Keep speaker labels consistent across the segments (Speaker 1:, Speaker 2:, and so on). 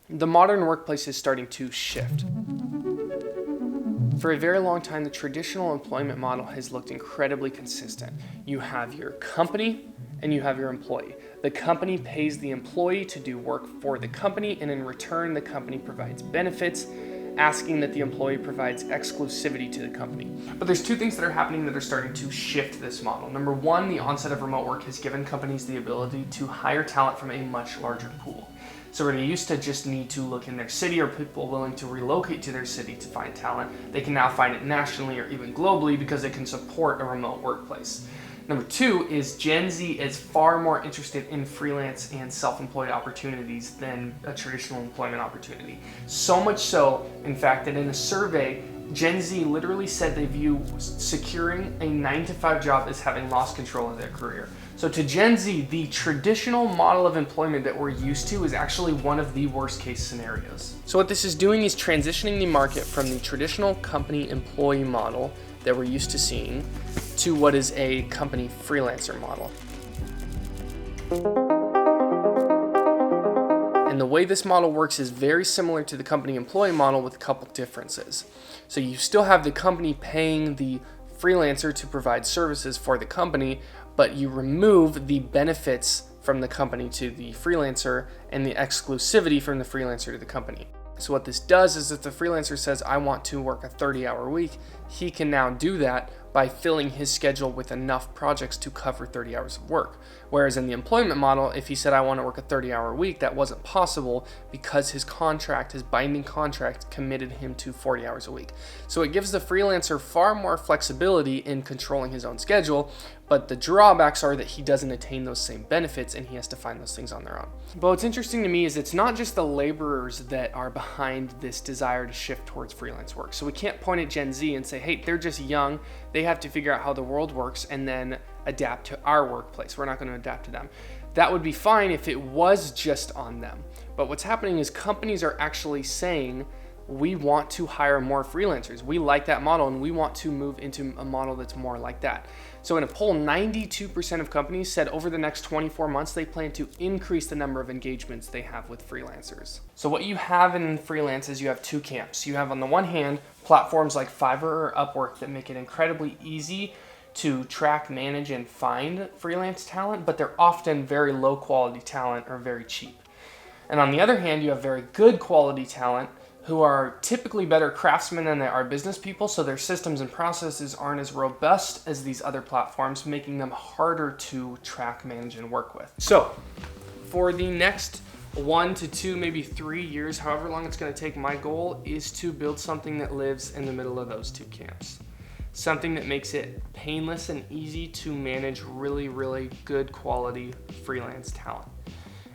Speaker 1: The modern workplace is starting to shift. For a very long time, the traditional employment model has looked incredibly consistent. You have your company and you have your employee. The company pays the employee to do work for the company, and in return, the company provides benefits, asking that the employee provides exclusivity to the company. But there's two things that are happening that are starting to shift this model. Number one, the onset of remote work has given companies the ability to hire talent from a much larger pool. So where they used to just need to look in their city or people willing to relocate to their city to find talent, they can now find it nationally or even globally because they can support a remote workplace. Number two is Gen Z is far more interested in freelance and self-employed opportunities than a traditional employment opportunity. So much so, in fact, that in a survey, Gen Z literally said they view securing a 9-to-5 job as having lost control of their career. So to Gen Z, the traditional model of employment that we're used to is actually one of the worst case scenarios. So what this is doing is transitioning the market from the traditional company employee model that we're used to seeing to what is a company freelancer model. And the way this model works is very similar to the company employee model with a couple differences. So you still have the company paying the freelancer to provide services for the company, but you remove the benefits from the company to the freelancer and the exclusivity from the freelancer to the company. So what this does is if the freelancer says, I want to work a 30-hour week, he can now do that by filling his schedule with enough projects to cover 30 hours of work. Whereas in the employment model, if he said, I want to work a 30-hour week, that wasn't possible because his contract, his binding contract, committed him to 40 hours a week. So it gives the freelancer far more flexibility in controlling his own schedule, but the drawbacks are that he doesn't attain those same benefits and he has to find those things on their own. But what's interesting to me is it's not just the laborers that are behind this desire to shift towards freelance work. So we can't point at Gen Z and say, hey, they're just young, they have to figure out how the world works and then adapt to our workplace. We're not going to adapt to them. That would be fine if it was just on them. But what's happening is companies are actually saying, we want to hire more freelancers. We like that model and we want to move into a model that's more like that. So in a poll, 92% of companies said over the next 24 months, they plan to increase the number of engagements they have with freelancers. So what you have in freelance is you have two camps. You have on the one hand, platforms like Fiverr or Upwork that make it incredibly easy to track, manage, and find freelance talent, but they're often very low quality talent or very cheap. And on the other hand, you have very good quality talent who are typically better craftsmen than they are business people, so their systems and processes aren't as robust as these other platforms, making them harder to track, manage, and work with. So for the next 1 to 2, maybe 3 years, however long it's going to take, my goal is to build something that lives in the middle of those two camps. Something that makes it painless and easy to manage really, really good quality freelance talent.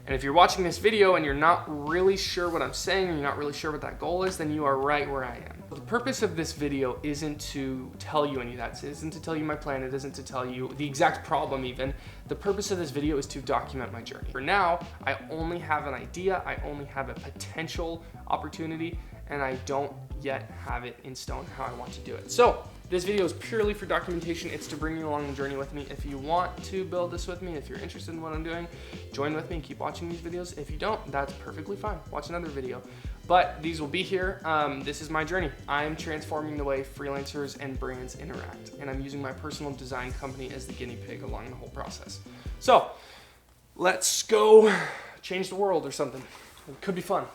Speaker 1: And if you're watching this video and you're not really sure what I'm saying, or you're not really sure what that goal is, then you are right where I am. The purpose of this video isn't to tell you any of that. It isn't to tell you my plan. It isn't to tell you the exact problem even. The purpose of this video is to document my journey. For now, I only have an idea. I only have a potential opportunity, and I don't yet have it in stone how I want to do it. So this video is purely for documentation. It's to bring you along the journey with me. If you want to build this with me, if you're interested in what I'm doing, join with me and keep watching these videos. If you don't, that's perfectly fine. Watch another video. But these will be here. This is my journey. I'm transforming the way freelancers and brands interact, and I'm using my personal design company as the guinea pig along the whole process. So let's go change the world or something. It could be fun.